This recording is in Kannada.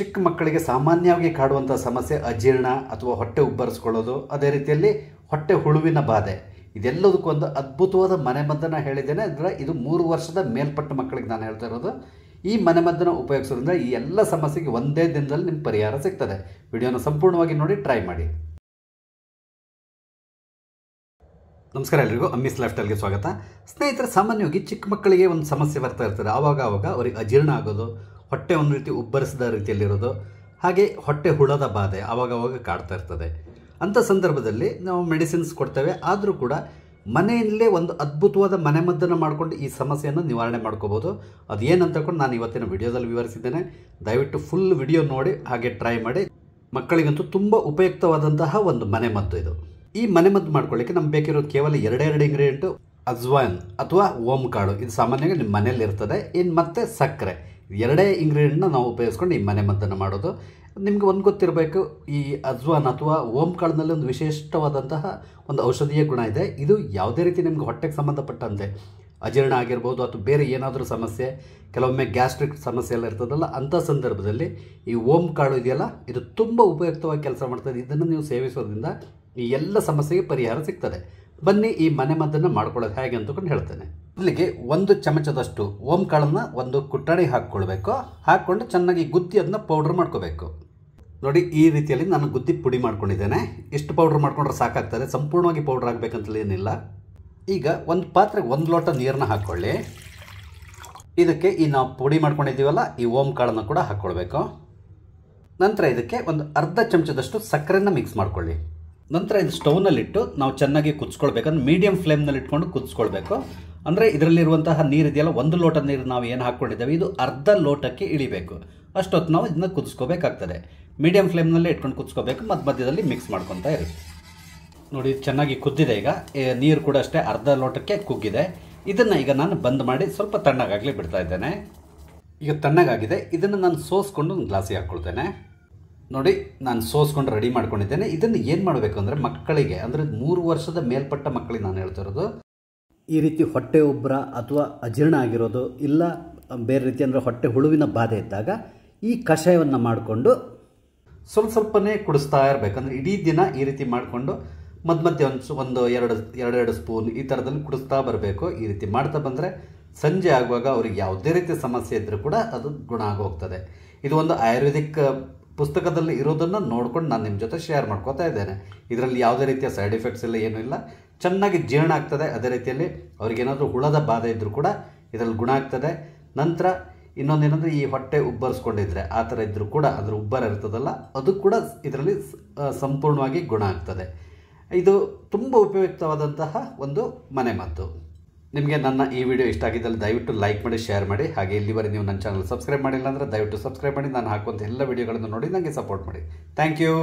ಚಿಕ್ಕ ಮಕ್ಕಳಿಗೆ ಸಾಮಾನ್ಯವಾಗಿ ಕಾಡುವಂಥ ಸಮಸ್ಯೆ ಅಜೀರ್ಣ ಅಥವಾ ಹೊಟ್ಟೆ ಉಬ್ಬರಿಸ್ಕೊಳ್ಳೋದು, ಅದೇ ರೀತಿಯಲ್ಲಿ ಹೊಟ್ಟೆ ಹುಳುವಿನ ಬಾಧೆ. ಇದೆಲ್ಲದಕ್ಕೂ ಒಂದು ಅದ್ಭುತವಾದ ಮನೆಮದ್ದನ್ನು ಹೇಳಿದ್ದೇನೆ. ಅಂದರೆ ಇದು 3 ವರ್ಷದ ಮೇಲ್ಪಟ್ಟ ಮಕ್ಕಳಿಗೆ ನಾನು ಹೇಳ್ತಾ ಇರೋದು. ಈ ಮನೆಮದ್ದನ್ನು ಉಪಯೋಗಿಸೋದ್ರಿಂದ ಈ ಎಲ್ಲ ಸಮಸ್ಯೆಗೆ ಒಂದೇ ದಿನದಲ್ಲಿ ನಿಮ್ಮ ಪರಿಹಾರ ಸಿಗ್ತದೆ. ವಿಡಿಯೋನ ಸಂಪೂರ್ಣವಾಗಿ ನೋಡಿ, ಟ್ರೈ ಮಾಡಿ. ನಮಸ್ಕಾರ ಎಲ್ರಿಗೂ, ಅಮ್ಮೀಸ್ ಲೈಫ್ ಸ್ಟೈಲ್ಗೆ ಸ್ವಾಗತ. ಸ್ನೇಹಿತರೆ, ಸಾಮಾನ್ಯವಾಗಿ ಚಿಕ್ಕ ಮಕ್ಕಳಿಗೆ ಒಂದು ಸಮಸ್ಯೆ ಬರ್ತಾ ಇರ್ತದೆ. ಆವಾಗ ಅವ್ರಿಗೆ ಅಜೀರ್ಣ ಆಗೋದು, ಹೊಟ್ಟೆ ಒಂದು ರೀತಿ ಉಬ್ಬರಿಸಿದ ರೀತಿಯಲ್ಲಿರೋದು, ಹಾಗೆ ಹೊಟ್ಟೆ ಹುಳದ ಬಾಧೆ ಆವಾಗ ಕಾಡ್ತಾ ಇರ್ತದೆ. ಅಂಥ ಸಂದರ್ಭದಲ್ಲಿ ನಾವು ಮೆಡಿಸಿನ್ಸ್ ಕೊಡ್ತೇವೆ. ಆದರೂ ಕೂಡ ಮನೆಯಲ್ಲೇ ಒಂದು ಅದ್ಭುತವಾದ ಮನೆಮದ್ದನ್ನು ಮಾಡಿಕೊಂಡು ಈ ಸಮಸ್ಯೆಯನ್ನು ನಿವಾರಣೆ ಮಾಡ್ಕೋಬೋದು. ಅದು ಏನಂತ ತಗೊಂಡು ನಾನು ಇವತ್ತಿನ ವಿಡಿಯೋದಲ್ಲಿ ವಿವರಿಸಿದ್ದೇನೆ. ದಯವಿಟ್ಟು ಫುಲ್ ವಿಡಿಯೋ ನೋಡಿ ಹಾಗೆ ಟ್ರೈ ಮಾಡಿ. ಮಕ್ಕಳಿಗಂತೂ ತುಂಬ ಉಪಯುಕ್ತವಾದಂತಹ ಒಂದು ಮನೆಮದ್ದು ಇದು. ಈ ಮನೆಮದ್ದು ಮಾಡ್ಕೊಳ್ಳಿಕ್ಕೆ ನಮ್ಗೆ ಬೇಕಿರೋದು ಕೇವಲ 2 ಇಂಗ್ರೀಡಿಯೆಂಟು: ಅಜ್ವಾನ್ ಅಥವಾ ಓಂ ಕಾಳು. ಇದು ಸಾಮಾನ್ಯವಾಗಿ ನಿಮ್ಮ ಮನೇಲಿ ಇರ್ತದೆ. ಇನ್ನು ಮತ್ತೆ ಸಕ್ಕರೆ. 2 ಇಂಗ್ರೀಡಿಯೆಂಟ್ನ ನಾವು ಉಪಯೋಗಿಸ್ಕೊಂಡು ಈ ಮನೆಮದ್ದನ್ನು ಮಾಡೋದು. ನಿಮ್ಗೆ ಒಂದು ಗೊತ್ತಿರಬೇಕು, ಈ ಅಜ್ವಾನ್ ಅಥವಾ ಓಂ ಕಾಳಿನಲ್ಲಿ ಒಂದು ವಿಶಿಷ್ಟವಾದಂತಹ ಒಂದು ಔಷಧೀಯ ಗುಣ ಇದೆ. ಇದು ಯಾವುದೇ ರೀತಿ ನಿಮ್ಗೆ ಹೊಟ್ಟೆಗೆ ಸಂಬಂಧಪಟ್ಟಂತೆ ಅಜೀರ್ಣ ಆಗಿರ್ಬೋದು ಅಥವಾ ಬೇರೆ ಏನಾದರೂ ಸಮಸ್ಯೆ, ಕೆಲವೊಮ್ಮೆ ಗ್ಯಾಸ್ಟ್ರಿಕ್ ಸಮಸ್ಯೆ ಎಲ್ಲ ಇರ್ತದಲ್ಲ, ಅಂಥ ಸಂದರ್ಭದಲ್ಲಿ ಈ ಓಂ ಕಾಳು ಇದೆಯಲ್ಲ, ಇದು ತುಂಬ ಉಪಯುಕ್ತವಾಗಿ ಕೆಲಸ ಮಾಡ್ತದೆ. ಇದನ್ನು ನೀವು ಸೇವಿಸೋದ್ರಿಂದ ಈ ಎಲ್ಲ ಸಮಸ್ಯೆಗೆ ಪರಿಹಾರ ಸಿಗ್ತದೆ. ಬನ್ನಿ ಈ ಮನೆಮದ್ದನ್ನು ಮಾಡ್ಕೊಳ್ಳೋದು ಹೇಗೆ ಅಂತಕೊಂಡು ಹೇಳ್ತೇನೆ. ಇಲ್ಲಿಗೆ 1 ಚಮಚದಷ್ಟು ಓಂ ಕಾಳನ್ನು ಒಂದು ಕುಟ್ಟಾಣಿ ಹಾಕ್ಕೊಳ್ಬೇಕು. ಹಾಕ್ಕೊಂಡು ಚೆನ್ನಾಗಿ ಗುದ್ದಿ ಅದನ್ನ ಪೌಡ್ರ್ ಮಾಡ್ಕೋಬೇಕು. ನೋಡಿ, ಈ ರೀತಿಯಲ್ಲಿ ನಾನು ಗುದ್ದಿ ಪುಡಿ ಮಾಡ್ಕೊಂಡಿದ್ದೇನೆ. ಇಷ್ಟು ಪೌಡ್ರ್ ಮಾಡ್ಕೊಂಡ್ರೆ ಸಾಕಾಗ್ತದೆ, ಸಂಪೂರ್ಣವಾಗಿ ಪೌಡ್ರ್ ಆಗಬೇಕಂತಲೇ ಏನಿಲ್ಲ. ಈಗ ಒಂದು ಪಾತ್ರೆಗೆ 1 ಲೋಟ ನೀರನ್ನ ಹಾಕ್ಕೊಳ್ಳಿ. ಇದಕ್ಕೆ ಈ ನಾವು ಪುಡಿ ಮಾಡ್ಕೊಂಡಿದ್ದೀವಲ್ಲ, ಈ ಓಂ ಕಾಳನ್ನು ಕೂಡ ಹಾಕ್ಕೊಳ್ಬೇಕು. ನಂತರ ಇದಕ್ಕೆ ಒಂದು ಅರ್ಧ ಚಮಚದಷ್ಟು ಸಕ್ಕರೆಯನ್ನು ಮಿಕ್ಸ್ ಮಾಡ್ಕೊಳ್ಳಿ. ನಂತರ ಇದು ಸ್ಟವ್ನಲ್ಲಿಟ್ಟು ನಾವು ಚೆನ್ನಾಗಿ ಕುದಿಸ್ಕೊಳ್ಬೇಕಂದ್ರೆ ಮೀಡಿಯಂ ಫ್ಲೇಮ್ನಲ್ಲಿ ಇಟ್ಕೊಂಡು ಕುದಿಸ್ಕೊಳ್ಬೇಕು. ಅಂದರೆ ಇದರಲ್ಲಿರುವಂತಹ ನೀರು ಇದೆಯಲ್ಲ, 1 ಲೋಟ ನೀರು ನಾವು ಏನು ಹಾಕ್ಕೊಂಡಿದ್ದೇವೆ ಇದು ಅರ್ಧ ಲೋಟಕ್ಕೆ ಇಳಿಬೇಕು. ಅಷ್ಟೊತ್ತು ನಾವು ಇದನ್ನ ಕುದಿಸ್ಕೋಬೇಕಾಗ್ತದೆ. ಮೀಡಿಯಂ ಫ್ಲೇಮ್ನಲ್ಲೇ ಇಟ್ಕೊಂಡು ಕುದಿಸ್ಕೋಬೇಕು. ಮಧ್ಯದಲ್ಲಿ ಮಿಕ್ಸ್ ಮಾಡ್ಕೊತಾ ಇರಿ. ನೋಡಿ, ಚೆನ್ನಾಗಿ ಕುದ್ದಿದೆ. ಈಗ ನೀರು ಕೂಡ ಅಷ್ಟೇ ಅರ್ಧ ಲೋಟಕ್ಕೆ ಕುಗ್ಗಿದೆ. ಇದನ್ನು ಈಗ ನಾನು ಬಂದ್ ಮಾಡಿ ಸ್ವಲ್ಪ ತಣ್ಣಗಾಗಲಿ ಬಿಡ್ತಾ ಇದ್ದೇನೆ. ಈಗ ತಣ್ಣಗಾಗಿದೆ. ಇದನ್ನು ನಾನು ಸೋಸ್ಕೊಂಡು ಒಂದು ಗ್ಲಾಸಿಗೆ ಹಾಕ್ಕೊಳ್ತೇನೆ. ನೋಡಿ, ನಾನು ಸೋಸ್ಕೊಂಡು ರೆಡಿ ಮಾಡ್ಕೊಂಡಿದ್ದೇನೆ. ಇದನ್ನು ಏನು ಮಾಡಬೇಕು ಅಂದರೆ ಮಕ್ಕಳಿಗೆ, ಅಂದರೆ 3 ವರ್ಷದ ಮೇಲ್ಪಟ್ಟ ಮಕ್ಕಳಿಗೆ ನಾನು ಹೇಳ್ತಿರೋದು, ಈ ರೀತಿ ಹೊಟ್ಟೆ ಉಬ್ಬರ ಅಥವಾ ಅಜೀರ್ಣ ಆಗಿರೋದು, ಇಲ್ಲ ಬೇರೆ ರೀತಿ ಅಂದರೆ ಹೊಟ್ಟೆ ಹುಳುವಿನ ಬಾಧೆ ಇದ್ದಾಗ ಈ ಕಷಾಯವನ್ನು ಮಾಡಿಕೊಂಡು ಸ್ವಲ್ಪನೇ ಕುಡಿಸ್ತಾ ಇರಬೇಕಂದ್ರೆ ಇಡೀ ದಿನ ಈ ರೀತಿ ಮಾಡಿಕೊಂಡು ಮಧ್ಯೆ ಒಂದು 2 ಸ್ಪೂನ್ ಈ ಥರದಲ್ಲಿ ಕುಡಿಸ್ತಾ ಬರಬೇಕು. ಈ ರೀತಿ ಮಾಡ್ತಾ ಬಂದರೆ ಸಂಜೆ ಆಗುವಾಗ ಅವ್ರಿಗೆ ಯಾವುದೇ ರೀತಿಯ ಸಮಸ್ಯೆ ಇದ್ದರೂ ಕೂಡ ಅದು ಗುಣ ಆಗೋಗ್ತದೆ. ಇದು ಒಂದು ಆಯುರ್ವೇದಿಕ್ ಪುಸ್ತಕದಲ್ಲಿ ಇರೋದನ್ನು ನೋಡ್ಕೊಂಡು ನಾನು ನಿಮ್ಮ ಜೊತೆ ಶೇರ್ ಮಾಡ್ಕೋತಾ ಇದ್ದೇನೆ. ಇದರಲ್ಲಿ ಯಾವುದೇ ರೀತಿಯ ಸೈಡ್ ಎಫೆಕ್ಟ್ಸ್ ಇಲ್ಲ, ಏನೂ ಇಲ್ಲ. ಚೆನ್ನಾಗಿ ಜೀರ್ಣ ಆಗ್ತದೆ. ಅದೇ ರೀತಿಯಲ್ಲಿ ಅವ್ರಿಗೇನಾದರೂ ಹುಳದ ಬಾಧೆ ಇದ್ದರೂ ಕೂಡ ಇದರಲ್ಲಿ ಗುಣ ಆಗ್ತದೆ. ನಂತರ ಇನ್ನೊಂದೇನೆಂದರೆ ಈ ಹೊಟ್ಟೆ ಉಬ್ಬರಿಸ್ಕೊಂಡಿದ್ರೆ ಆ ಥರ ಇದ್ದರೂ ಕೂಡ ಅದರ ಉಬ್ಬರ ಇರ್ತದಲ್ಲ, ಅದು ಕೂಡ ಇದರಲ್ಲಿ ಸಂಪೂರ್ಣವಾಗಿ ಗುಣ ಆಗ್ತದೆ. ಇದು ತುಂಬ ಉಪಯುಕ್ತವಾದಂತಹ ಒಂದು ಮನೆಮದ್ದು. ನಿಮಗೆ ನನ್ನ ಈ ವಿಡಿಯೋ ಇಷ್ಟ ಆಗಿದ್ದಲ್ಲಿ ದಯವಿಟ್ಟು ಲೈಕ್ ಮಾಡಿ, ಶೇರ್ ಮಾಡಿ. ಹಾಗೆ ಇಲ್ಲಿವರೆಗೆ ನೀವು ನನ್ನ ಚಾನಲ್ ಸಬ್ಸ್ಕ್ರೈಬ್ ಮಾಡಿಲ್ಲ ಅಂದರೆ ದಯವಿಟ್ಟು ಸಬ್ಸ್ಕ್ರೈಬ್ ಮಾಡಿ. ನಾನು ಹಾಕುವಂಥ ಎಲ್ಲ ವಿಡಿಯೋಗಳನ್ನು ನೋಡಿ ನನಗೆ ಸಪೋರ್ಟ್ ಮಾಡಿ. Thank you.